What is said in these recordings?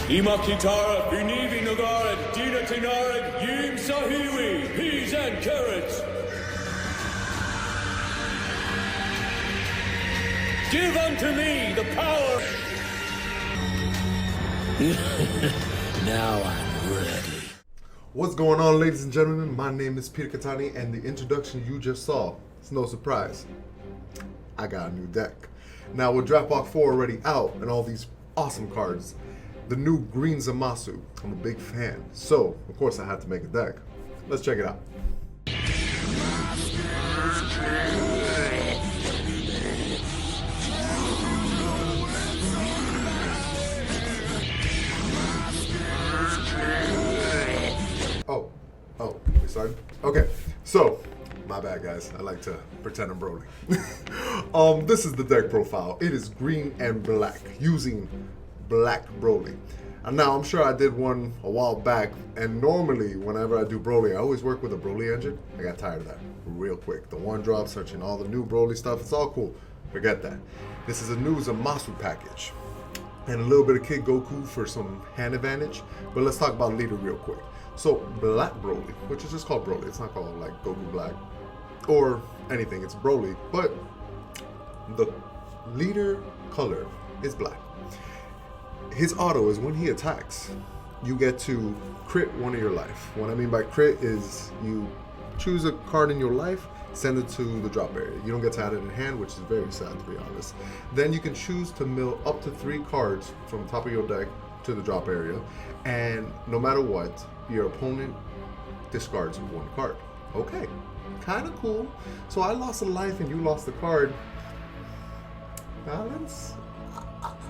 Imakitara, Binivi Nagaret, Dina Tinaret, Yim Sahiwi, peas and carrots. Give unto me the power. Now I'm ready. What's going on, ladies and gentlemen? My name is Peter Cattani, and the introduction you just saw, it's no surprise. I got a new deck. Now with Draft Box 4 already out and all these awesome cards, the new Green Zamasu, I'm a big fan. So, of course I had to make a deck. Let's check it out. Oh, we started? Okay, so, my bad guys, I like to pretend I'm Broly. This is the deck profile. It is green and black, using black Broly. And now, I'm sure I did one a while back, and normally, whenever I do Broly, I always work with a Broly engine. I got tired of that real quick. The one drop, searching all the new Broly stuff, it's all cool. Forget that. This is a new Zamasu package. And a little bit of Kid Goku for some hand advantage. But let's talk about leader real quick. So, Black Broly, which is just called Broly. It's not called like Goku Black or anything. It's Broly, but the leader color is black. His auto is when he attacks, you get to crit one of your life. What I mean by crit is you choose a card in your life, send it to the drop area. You don't get to add it in hand, which is very sad to be honest. Then you can choose to mill up to 3 cards from the top of your deck to the drop area, and no matter what, your opponent discards 1 card. Okay, kind of cool. So I lost a life and you lost a card. Balance?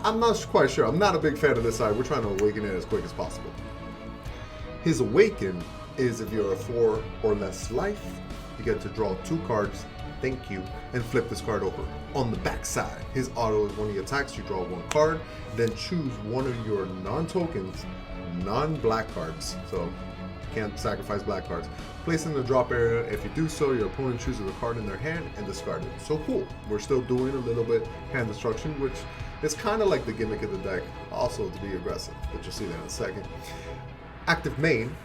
I'm not quite sure. I'm not a big fan of this side. We're trying to awaken it as quick as possible. His awaken is if you're a 4 or less life, you get to draw 2 cards, thank you, and flip this card over. On the back side, his auto is when he attacks, you draw 1 card, then choose one of your non-tokens, non-black cards, so you can't sacrifice black cards. Place in the drop area. If you do so, your opponent chooses a card in their hand and discard it. So cool. We're still doing a little bit hand destruction, which is kind of like the gimmick of the deck, also to be aggressive, but you'll see that in a second. Active main,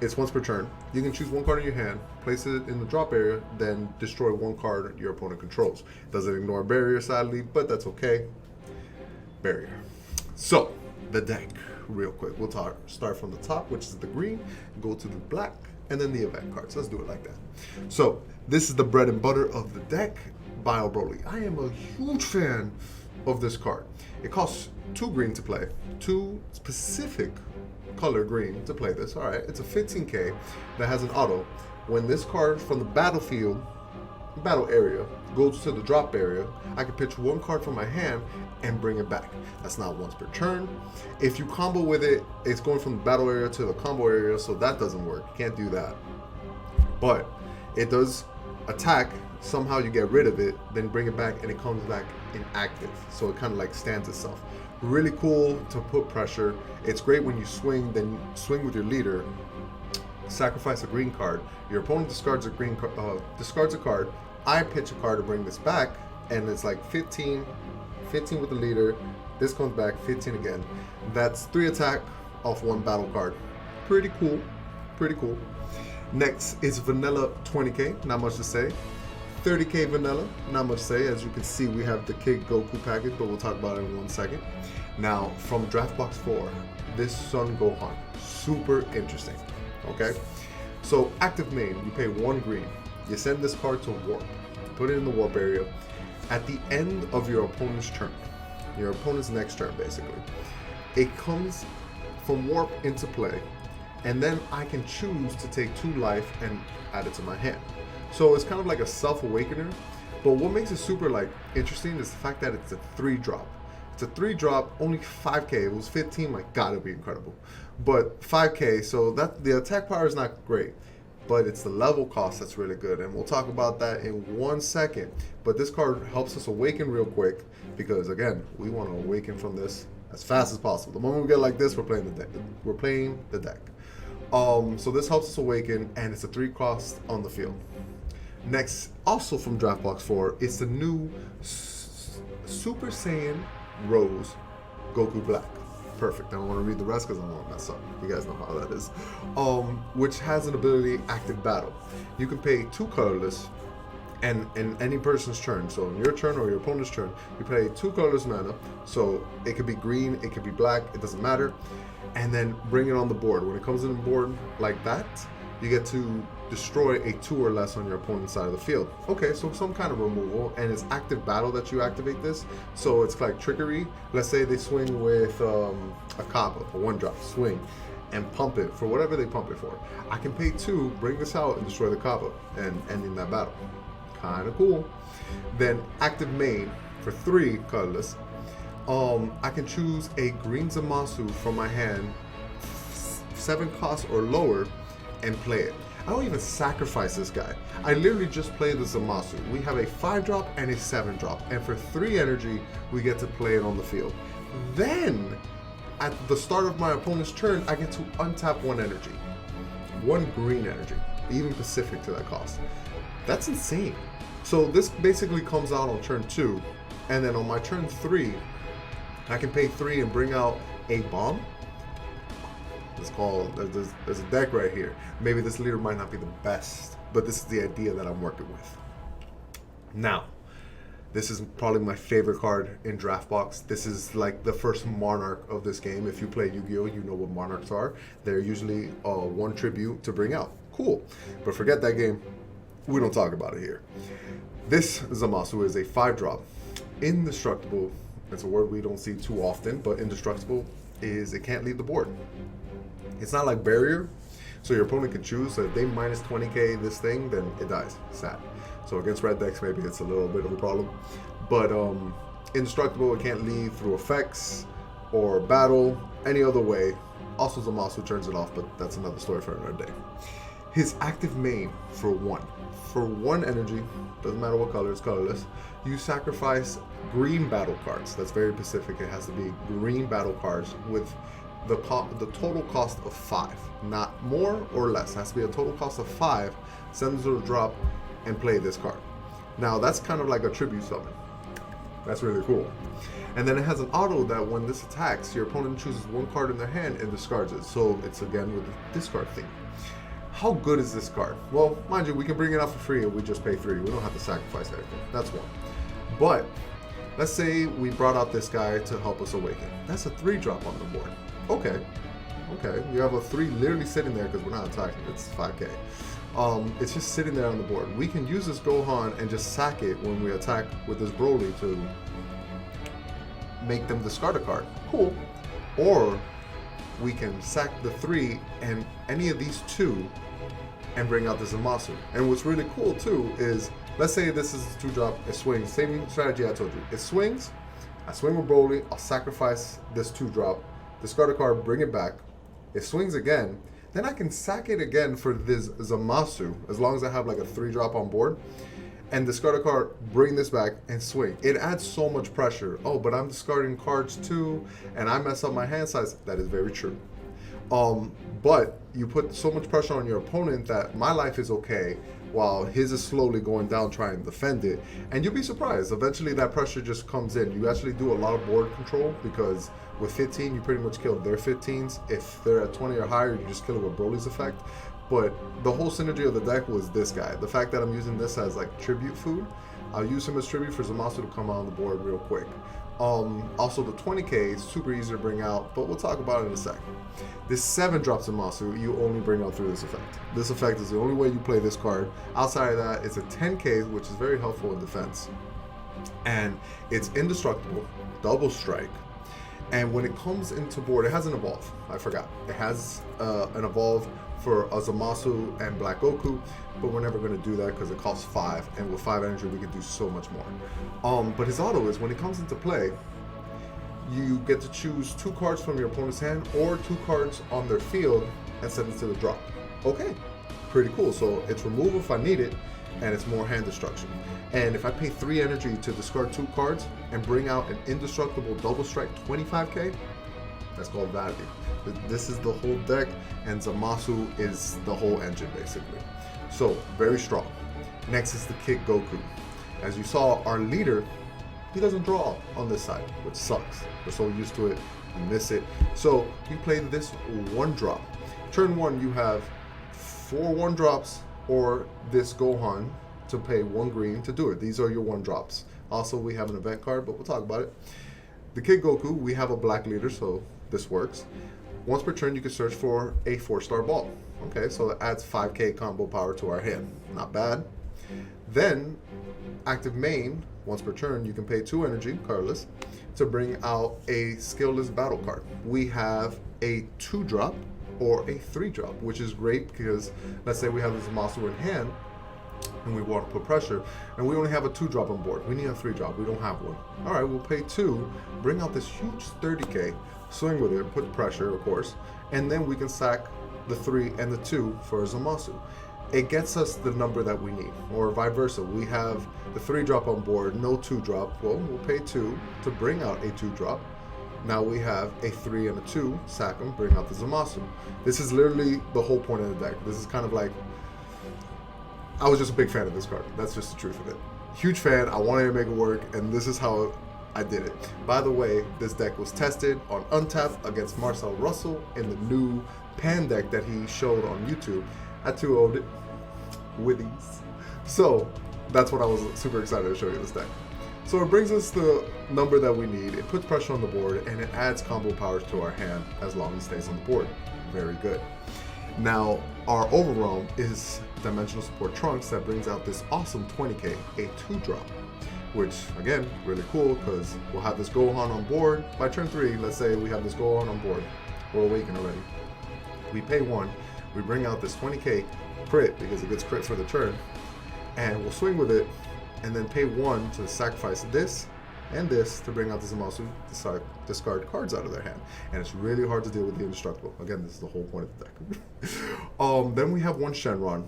it's once per turn. You can choose 1 card in your hand, place it in the drop area, then destroy 1 card your opponent controls. Doesn't ignore barrier, sadly, but that's okay. Barrier. So, the deck, real quick. We'll start from the top, which is the green, go to the black, and then the event cards. Let's do it like that. So, this is the bread and butter of the deck, Bio Broly. I am a huge fan of this card. It costs 2 green to play, 2 specific color green to play this. All right, it's a 15k that has an auto. When this card from the battlefield, battle area, goes to the drop area, I can pitch 1 card from my hand and bring it back. That's not once per turn. If you combo with it, it's going from the battle area to the combo area, so that doesn't work. You can't do that. But it does attack. Somehow you get rid of it, then bring it back, and it comes back inactive. So it kind of like stands itself. Really cool to put pressure. It's great when you swing, then swing with your leader, sacrifice a green card. Your opponent discards a discards a card. I pitch a card to bring this back, and it's like 15 with the leader. This comes back 15 again. That's 3 attack off 1 battle card. Pretty cool. Pretty cool. Next is Vanilla 20k. Not much to say. 30k vanilla, not much to say. As you can see, we have the Kid Goku package, but we'll talk about it in 1 second. Now, from Draft Box 4, this Son Gohan, super interesting. Okay, so active main, you pay 1 green. You send this card to warp, put it in the warp area. At the end of your opponent's turn, your opponent's next turn, basically, it comes from warp into play, and then I can choose to take 2 life and add it to my hand. So it's kind of like a self-awakener, but what makes it super like interesting is the fact that it's a 3-drop. It's a 3-drop, only 5k. It was 15, my god, it'd be incredible. But 5k, so that the attack power is not great, but it's the level cost that's really good, and we'll talk about that in 1 second. But this card helps us awaken real quick, because again, we want to awaken from this as fast as possible. The moment we get like this, we're playing the deck. We're playing the deck. So this helps us awaken, and it's a 3 cost on the field. Next, also from Draft Box 4, it's the new Super Saiyan Rose Goku Black. Perfect. I don't want to read the rest because I don't want to mess up. You guys know how that is. Which has an ability, Active Battle. You can pay 2 colorless, and in any person's turn, so in your turn or your opponent's turn, you play 2 colorless mana. So it could be green, it could be black, it doesn't matter. And then bring it on the board. When it comes on the board like that, you get to destroy a 2 or less on your opponent's side of the field. Okay, so some kind of removal, and it's Active Battle that you activate this. So it's like trickery. Let's say they swing with a Kappa, a 1-drop, swing, and pump it for whatever they pump it for. I can pay 2, bring this out, and destroy the Kappa, and ending that battle. Kind of cool. Then Active Main for 3 colorless. I can choose a green Zamasu from my hand, 7 cost or lower, and play it. I don't even sacrifice this guy. I literally just play the Zamasu. We have a 5-drop and a 7-drop, and for 3 energy, we get to play it on the field. Then, at the start of my opponent's turn, I get to untap 1 energy. 1 green energy, even specific to that cost. That's insane. So this basically comes out on turn 2, and then on my turn 3, I can pay 3 and bring out a bomb. It's called, there's a deck right here. Maybe this leader might not be the best, but this is the idea that I'm working with. Now, this is probably my favorite card in Draft Box. This is like the first Monarch of this game. If you play Yu-Gi-Oh, you know what Monarchs are. They're usually 1 tribute to bring out. Cool. But forget that game. We don't talk about it here. This Zamasu is a 5-drop. Indestructible. It's a word we don't see too often, but indestructible is it can't leave the board. It's not like barrier, so your opponent can choose. So if they minus 20k this thing, then it dies. Sad. So against red decks, maybe it's a little bit of a problem. But indestructible, it can't leave through effects or battle, any other way. Also Zamasu turns it off, but that's another story for another day. His active main for 1. For 1 energy, doesn't matter what color, it's colorless, you sacrifice green battle cards. That's very specific. It has to be green battle cards with the total cost of 5. Not more or less. It has to be a total cost of 5. Send it to the drop and play this card. Now that's kind of like a tribute summon. That's really cool. And then it has an auto that when this attacks, your opponent chooses 1 card in their hand and discards it. So it's again with the discard thing. How good is this card? Well, mind you, we can bring it out for free and we just pay 3. We don't have to sacrifice anything. That's 1. But let's say we brought out this guy to help us awaken. That's a 3-drop on the board. Okay. You have a 3 literally sitting there because we're not attacking. It's 5k. It's just sitting there on the board. We can use this Gohan and just sack it when we attack with this Broly to make them discard a card. Cool. Or we can sack the 3 and any of these 2 and bring out the Zamasu. And what's really cool too is, let's say this is a 2-drop, it swings. Same strategy I told you. It swings, I swing with Broly, I'll sacrifice this 2-drop, discard a card, bring it back. It swings again, then I can sack it again for this Zamasu, as long as I have like a 3-drop on board, and discard a card, bring this back, and swing. It adds so much pressure. Oh, but I'm discarding cards too, and I mess up my hand size. That is very true. But you put so much pressure on your opponent that my life is okay, while his is slowly going down trying to defend it. And you'll be surprised. Eventually that pressure just comes in. You actually do a lot of board control because with 15, you pretty much kill their 15s. If they're at 20 or higher, you just kill it with Broly's effect. But the whole synergy of the deck was this guy. The fact that I'm using this as like tribute food, I'll use him as tribute for Zamasu to come out on the board real quick. Also the 20k is super easy to bring out, but we'll talk about it in a sec. This 7-drop Zamasu, you only bring out through this effect. This effect is the only way you play this card. Outside of that, it's a 10k, which is very helpful in defense. And it's indestructible, double strike. And when it comes into board, it has an evolve. I forgot. It has an evolve for a Zamasu and Black Goku, but we're never going to do that because it costs 5, and with 5 energy we can do so much more. But his auto is, when it comes into play, you get to choose 2 cards from your opponent's hand or 2 cards on their field and send it to the drop. Okay, pretty cool. So it's removal if I need it, and it's more hand destruction. And if I pay 3 energy to discard 2 cards and bring out an indestructible double strike 25k, that's called value. This is the whole deck, and Zamasu is the whole engine basically. So very strong. Next is the Kid Goku. As you saw, our leader, he doesn't draw on this side, which sucks. We're so used to it miss it. So you play this 1-drop. Turn 1, you have 4 1-drops or this Gohan to pay 1 green to do it. These are your 1-drops. Also, we have an event card, but we'll talk about it. The Kid Goku, we have a black leader, so this works. Once per turn, you can search for a 4-star ball. Okay, so that adds 5k combo power to our hand. Not bad. Then, active main, once per turn, you can pay 2 energy, cardless, to bring out a skillless battle card. We have a 2-drop or a 3-drop, which is great because let's say we have this Zamasu in hand and we want to put pressure, and we only have a 2-drop on board. We need a 3-drop. We don't have one. All right, we'll pay 2, bring out this huge 30k, swing with it, put pressure, of course, and then we can sack the 3 and the 2 for a Zamasu. It gets us the number that we need, or vice versa. We have the 3-drop on board, no 2-drop. Well, we'll pay 2 to bring out a 2-drop. Now we have a 3 and a 2, sack them, bring out the Zamasu. This is literally the whole point of the deck. This is kind of like, I was just a big fan of this card. That's just the truth of it. Huge fan, I wanted to make it work, and this is how I did it. By the way, this deck was tested on Untapped against Marcel Russell in the new Pan deck that he showed on YouTube. I 2-0'd it with ease. So that's what I was super excited to show you this deck. So it brings us the number that we need, it puts pressure on the board, and it adds combo powers to our hand as long as it stays on the board. Very good. Now, our Overwhelm is Dimensional Support Trunks that brings out this awesome 20k, a 2-drop, which, again, really cool because we'll have this Gohan on board. By turn 3, let's say we have this Gohan on board. We're awakened already. We pay 1, we bring out this 20k crit because it gets crit for the turn, and we'll swing with it, and then pay 1 to sacrifice this and this to bring out the Zamasu, discard cards out of their hand. And it's really hard to deal with the indestructible. Again, this is the whole point of the deck. Then we have 1 Shenron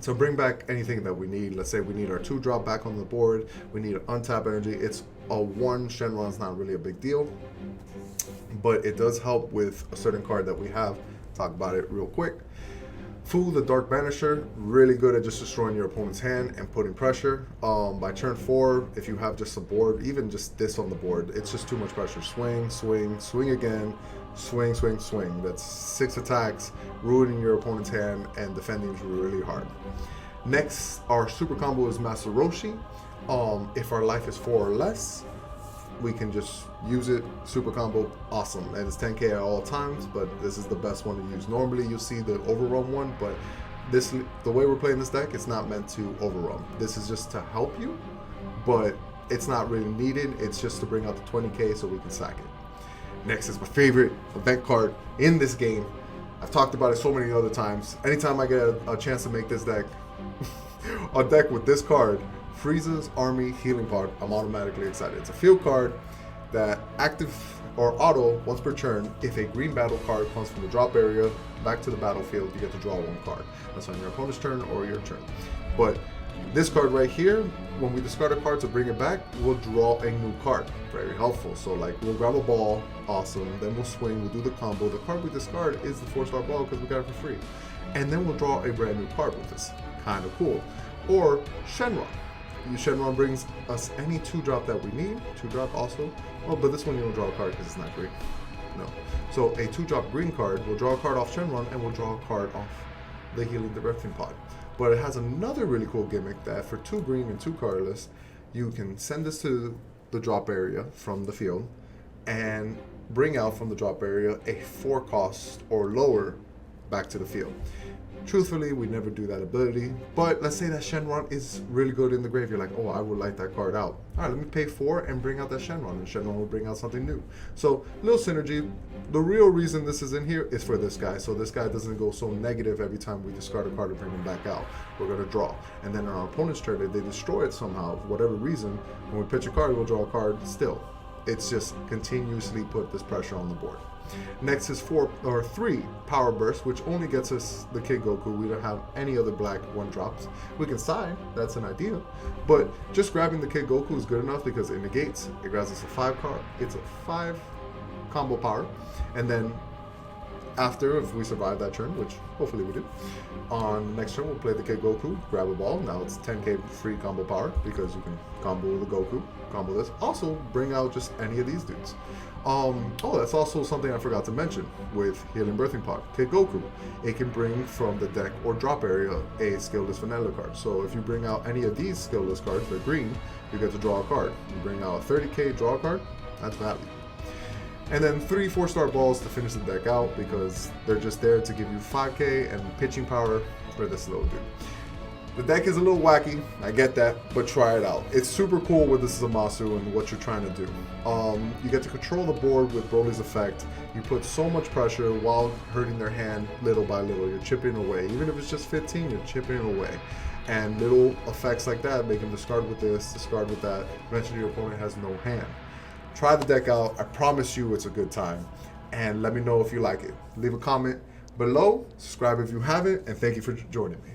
to bring back anything that we need. Let's say we need our 2-drop back on the board, we need an untap energy. It's a 1 Shenron's not really a big deal, but it does help with a certain card that we have. Talk about it real quick. Fu, the Dark Banisher, really good at just destroying your opponent's hand and putting pressure. By turn 4, if you have just a board, even just this on the board, it's just too much pressure. Swing, swing, swing again, swing, swing, swing. That's 6 attacks, ruining your opponent's hand and defending really hard. Next, our super combo is Master Roshi. If our life is 4 or less, we can just use it, super combo, awesome. And it's 10k at all times, but this is the best one to use. Normally you see the overrun one, but this, the way we're playing this deck, it's not meant to overrun. This is just to help you, but it's not really needed. It's just to bring out the 20k so we can sack it. Next is my favorite event card in this game. I've talked about it so many other times. Anytime I get a chance to make this deck, a deck with this card, Frieza's Army Healing Pod, I'm automatically excited. It's a field card that active or auto once per turn. If a green battle card comes from the drop area back to the battlefield, you get to draw 1 card. That's on your opponent's turn or your turn. But this card right here, when we discard a card to bring it back, we'll draw a new card. Very helpful. So like we'll grab a ball, awesome. Then we'll swing, we'll do the combo. The card we discard is the 4-star ball because we got it for free. And then we'll draw a brand new card with this. Kind of cool. Or Shenron. Shenron brings us any 2-drop that we need. 2-drop also. Oh, but this one you don't draw a card because it's not green. No. So a 2-drop green card, we'll draw a card off Shenron and we'll draw a card off the Healing Directing Pod. But it has another really cool gimmick that for 2 green and 2 cardless, you can send this to the drop area from the field and bring out from the drop area a 4 cost or lower back to the field. Truthfully, we never do that ability, but let's say that Shenron is really good in the grave. You're like, oh, I would like that card out. All right, let me pay 4 and bring out that Shenron, and Shenron will bring out something new. So, little synergy. The real reason this is in here is for this guy, so this guy doesn't go so negative every time we discard a card and bring him back out. We're going to draw. And then on our opponent's turn, if they destroy it somehow, for whatever reason, when we pitch a card, we'll draw a card still. It's just continuously put this pressure on the board. Next is 3 Power Burst, which only gets us the Kid Goku. We don't have any other black 1-drops. We can side, that's an idea, but just grabbing the Kid Goku is good enough because it negates. It grabs us a 5 card. It's a 5 combo power, and then after, if we survive that turn, which hopefully we do, on next turn we'll play the Kid Goku, grab a ball. Now it's 10k free combo power because you can combo the Goku, combo this. Also bring out just any of these dudes. Oh, that's also something I forgot to mention with Healing Birthing Pod. Kid Goku, it can bring from the deck or drop area a skillless vanilla card. So if you bring out any of these skillless cards, they're green, you get to draw a card. You bring out a 30k, draw a card, that's value. And then 3 4-star balls to finish the deck out because they're just there to give you 5k and pitching power for this little dude. The deck is a little wacky, I get that, but try it out. It's super cool with this Zamasu and what you're trying to do. You get to control the board with Broly's effect. You put so much pressure while hurting their hand little by little. You're chipping away. Even if it's just 15, you're chipping away. And little effects like that make him discard with this, discard with that. Eventually your opponent has no hand. Try the deck out. I promise you it's a good time. And let me know if you like it. Leave a comment below, subscribe if you haven't, and thank you for joining me.